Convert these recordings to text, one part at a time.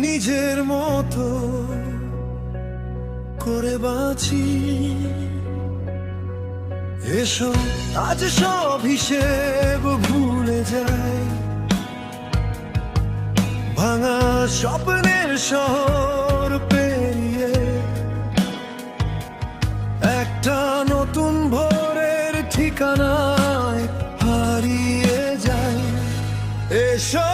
নিজের মতো করে বাঁচি, এসো আজ সব হিসেব ভুলে যাই। ভাঙা স্বপ্নের শহর পেরিয়ে একটা নতুন ভোরের ঠিকানায় হারিয়ে যাই। এসো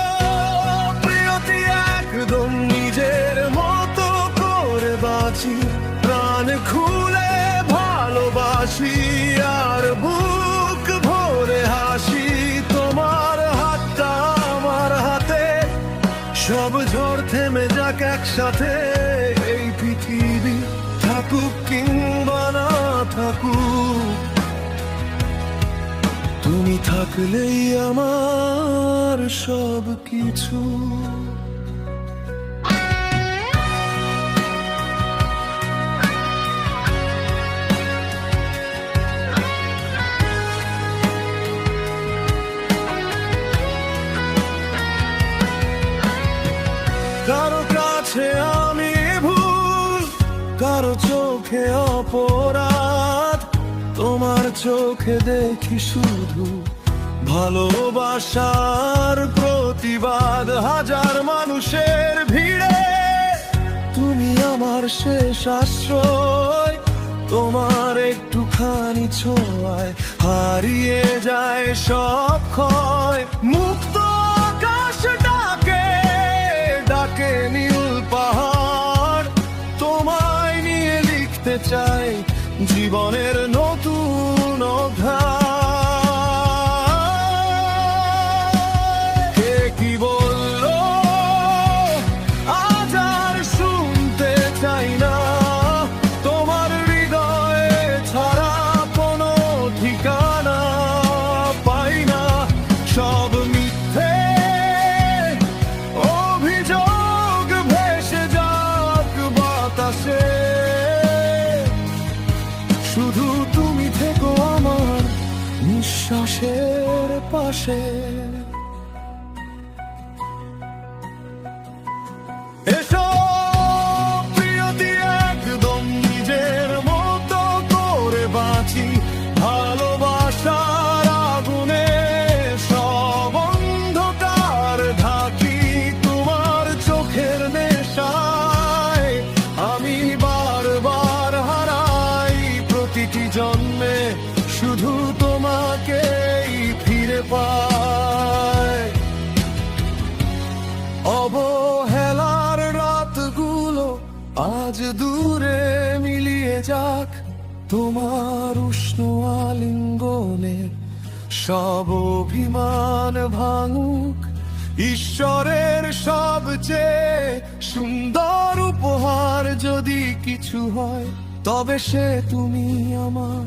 প্রিয়তি, একদম নিজের মতো করে বাঁচি, প্রাণ খুলে ভালোবাসি আর বুক ভরে হাসি। তোমার হাতটা আমার হাতে, সব ঝড় থেমে যাক একসাথে। এই পৃথিবী থাকুক কিংবা না থাকুক, তুমি থাকলেই আমার সব কিছু। কারো কাছে আমি ভুল, কারো চোখে অপরাধ, তোমার চোখে দেখি শুধু ভালোবাসার প্রতিবাদ। হাজার মানুষের ভিড়ে তুমি আমার শেষ আশ্রয়, তোমার একটুখানি ছোঁয়ায় হারিয়ে যায় সব ক্ষয়। মুক্ত আকাশ ডাকে ডাকে নীল পাহাড়, তোমায় নিয়ে লিখতে চাই জীবনের নতুন অধ্যায়। কে কি বললো আজ আর শুনতে চাই না, তোমার হৃদয়ে ছাড়া কোনো ঠিকানা পাই না। সব মিথ্যে অভিযোগ ভেসে যাক বাতাসে, শুধু তুমি থেকো আমার নিঃশ্বাসের পাশে। এসো প্রিয়তি, একদম নিজের মতো করে বাঁচি, ভালোবাসার আগুনে সব অন্ধকার ঢাকি। তোমার চোখের নেশায় আমি বারবার হারাই, প্রতিটি জন্মে শুধু তোমাকেই ফিরে পাই। অবহেলার রাতগুলো আজ দূরে মিলিয়ে যাক, তোমার উষ্ণ আলিঙ্গনের সব অভিমান ভাঙুক। ঈশ্বরের সবচেয়ে সুন্দর উপহার যদি কিছু হয়, তবে সে তুমি আমার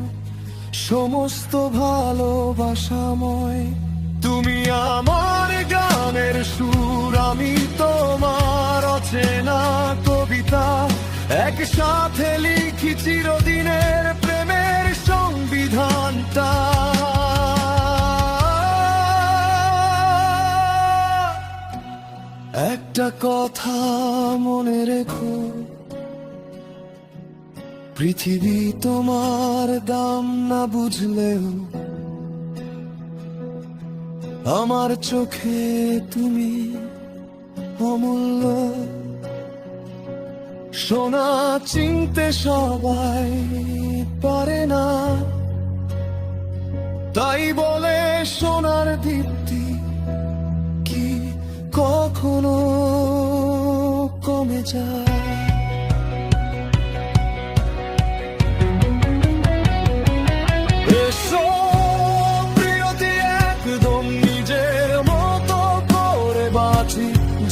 সমস্ত ভালোবাসাময়। তুমি আমার গানের সুর, আমি তোমার অচেনা কবিতা, একসাথে লিখি চিরদিনের প্রেমের সংবিধানটা। একটা কথা মনে রেখো, পৃথিবী তোমার দাম না বুঝলেও আমার চোখে তুমি অমূল্য। সোনা চিনতে সবাই পারে না, তাই বলে সোনার দীপ্তি কি কখনো কমে যায়?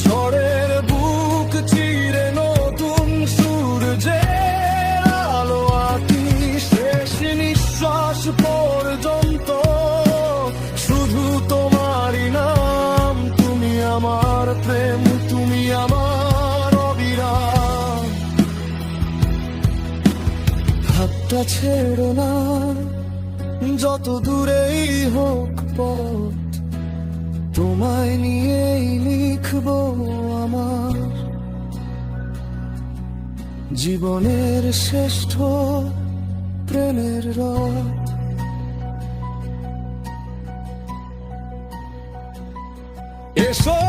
ঝড়ের বুক চিরে নতুন সূর্যের আলো আঁকি, শেষ নিঃশ্বাস পর্যন্ত শুধু তোমারই নাম। তুমি আমার প্রেম, তুমি আমার অবিরাম। হাতটা ছেড়ো না, যত দূরেই হোক পথ, তোমায় নিয়েই লিখবো আমার জীবনের শ্রেষ্ঠ প্রেমের রথ। এসো